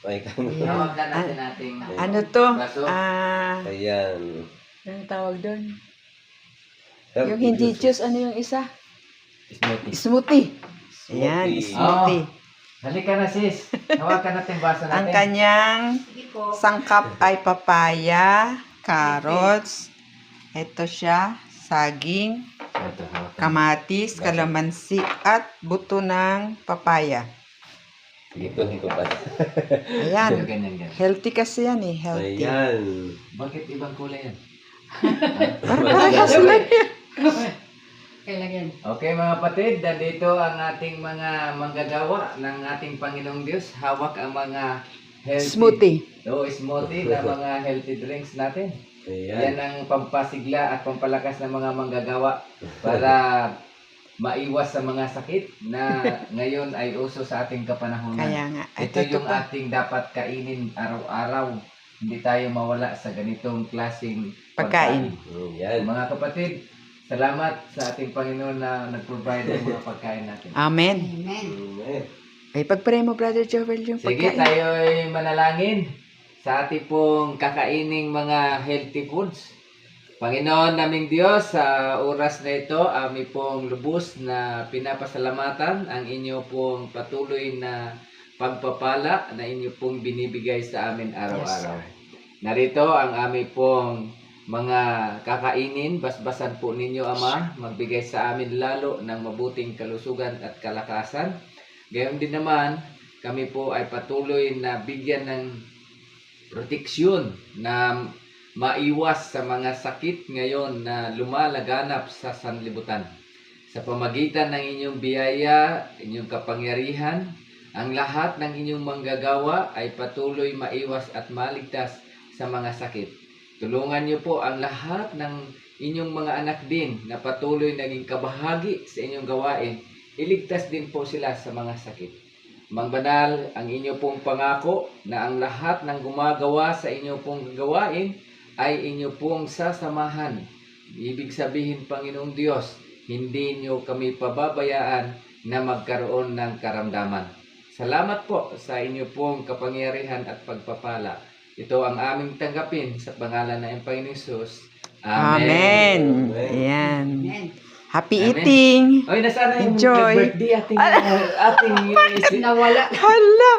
Ay, Tawag na natin ating Ano to? baso. ayan. Anong tawag doon? Healthy Yung hindi juices. juice, ano yung isa? Smoothie. Smoothie. Ayan, Smoothie. smoothie. Halika na sis. Tawagan natin baso natin. Ang kanyang sangkap ay papaya, carrots, ito siya, saging, Ito, hawakan. kamatis, kalamansi, at buto ng papaya. Ito pa. Ayan. Ganyan. Healthy kasi yan eh, healthy. Ayan. Bakit ibang kulay yan? Parehas lang yan. Kailangan. Okay mga kapatid, nandito ang ating mga manggagawa ng ating Panginoong Diyos. Hawak ang mga healthy smoothie na mga healthy drinks natin. Yan Ayan. ang pampasigla at pampalakas ng mga manggagawa para maiwas sa mga sakit na ngayon ay uso sa ating kapanahunan. Kaya nga. Ito Ito yung pa. ating dapat kainin araw-araw. Hindi tayo mawala sa ganitong klaseng Pagkain. Ayan. Mga kapatid, salamat sa ating Panginoon na nag-provide ng mga pagkain natin. Amen. Amen. Amen. Ay, pagpray mo, Brother Joel, yung Sige, pagkain. tayo ay manalangin sa ating pong kakaining mga healthy foods. Panginoon naming Diyos, sa oras na ito, ami pong lubos na pinapasalamatan ang inyo pong patuloy na pagpapala na inyo pong binibigay sa amin araw-araw. Narito ang ami pong mga kakainin, basbasan po ninyo Ama, magbigay sa amin lalo ng mabuting kalusugan at kalakasan. Gayon din naman, kami po ay patuloy na bigyan ng proteksyon na maiwas sa mga sakit ngayon na lumalaganap sa sanlibutan. Sa pamagitan ng inyong biyaya, inyong kapangyarihan, ang lahat ng inyong manggagawa ay patuloy maiwas at maligtas sa mga sakit. Tulungan niyo po ang lahat ng inyong mga anak din na patuloy naging kabahagi sa inyong gawain. Iligtas din po sila sa mga sakit. Mang Banal, ang inyo pong pangako na ang lahat ng gumagawa sa inyo pong gawain ay inyo pong sasamahan. Ibig sabihin, Panginoong Diyos, hindi nyo kami pababayaan na magkaroon ng karamdaman. Salamat po sa inyo pong kapangyarihan at pagpapala. Ito ang aming tanggapin sa pangalan ng Panginoong Jesus. Amen. Amen. Ayan. Amen. Happy Amen. eating. Oy, nasaan na yung Enjoy. birthday ating Nawala. Hala.